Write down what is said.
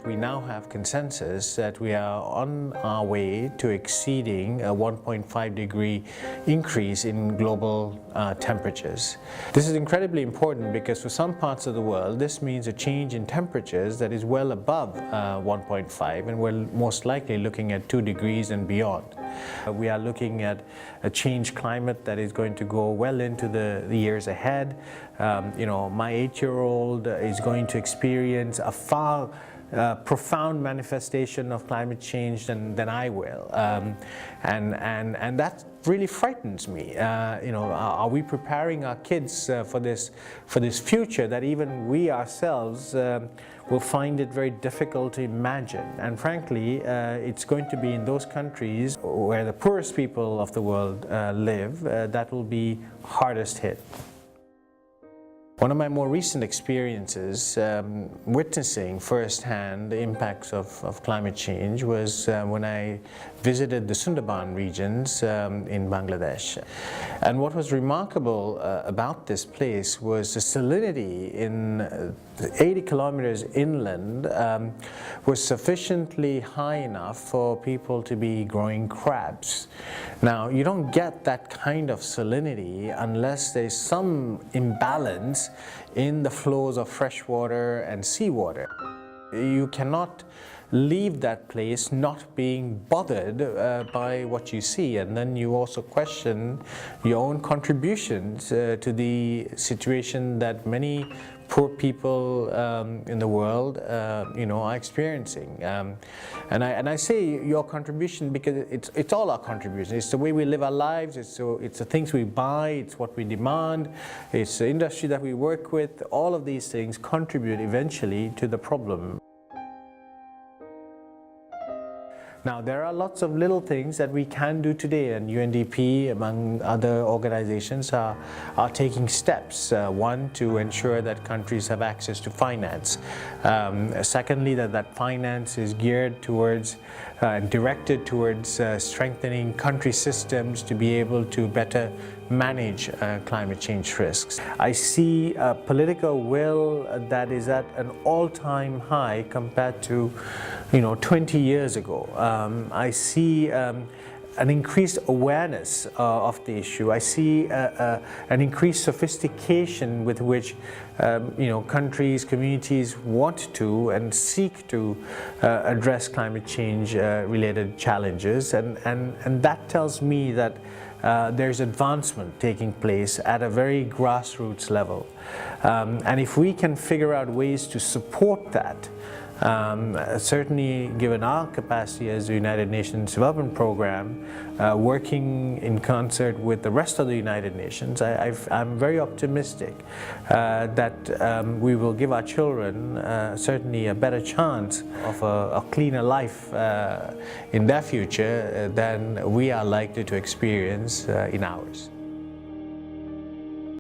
We now have consensus that we are on our way to exceeding a 1.5 degree increase in global temperatures. This is incredibly important because for some parts of the world this means a change in temperatures that is well above 1.5, and we're most likely looking at 2 degrees and beyond. We are looking at a changed climate that is going to go well into the years ahead. My 8-year-old is going to experience a far profound manifestation of climate change than I will, and that really frightens me. Are we preparing our kids for this future that even we ourselves will find it very difficult to imagine? And frankly, it's going to be in those countries where the poorest people of the world live that will be hardest hit. One of my more recent experiences witnessing firsthand the impacts of climate change was when I visited the Sundarban regions in Bangladesh. And what was remarkable about this place was the salinity in 80 kilometers inland was sufficiently high enough for people to be growing crabs. Now, you don't get that kind of salinity unless there's some imbalance in the flows of fresh water and seawater. You cannot leave that place not being bothered by what you see, and then you also question your own contributions to the situation that many poor people in the world are experiencing. And I say your contribution because it's all our contribution. It's the way we live our lives, it's the things we buy, it's what we demand, it's the industry that we work with. All of these things contribute eventually to the problem. Now, there are lots of little things that we can do today, and UNDP, among other organizations, are taking steps. One, to ensure that countries have access to finance. Secondly, that finance is geared towards and directed towards strengthening country systems to be able to better manage climate change risks. I see a political will that is at an all-time high compared to 20 years ago. I see an increased awareness of the issue. I see an increased sophistication with which countries, communities want to and seek to address climate change related challenges, and that tells me that there's advancement taking place at a very grassroots level. And if we can figure out ways to support that, certainly given our capacity as the United Nations Development Programme, working in concert with the rest of the United Nations, I'm very optimistic that we will give our children certainly a better chance of a cleaner life in their future than we are likely to experience in ours.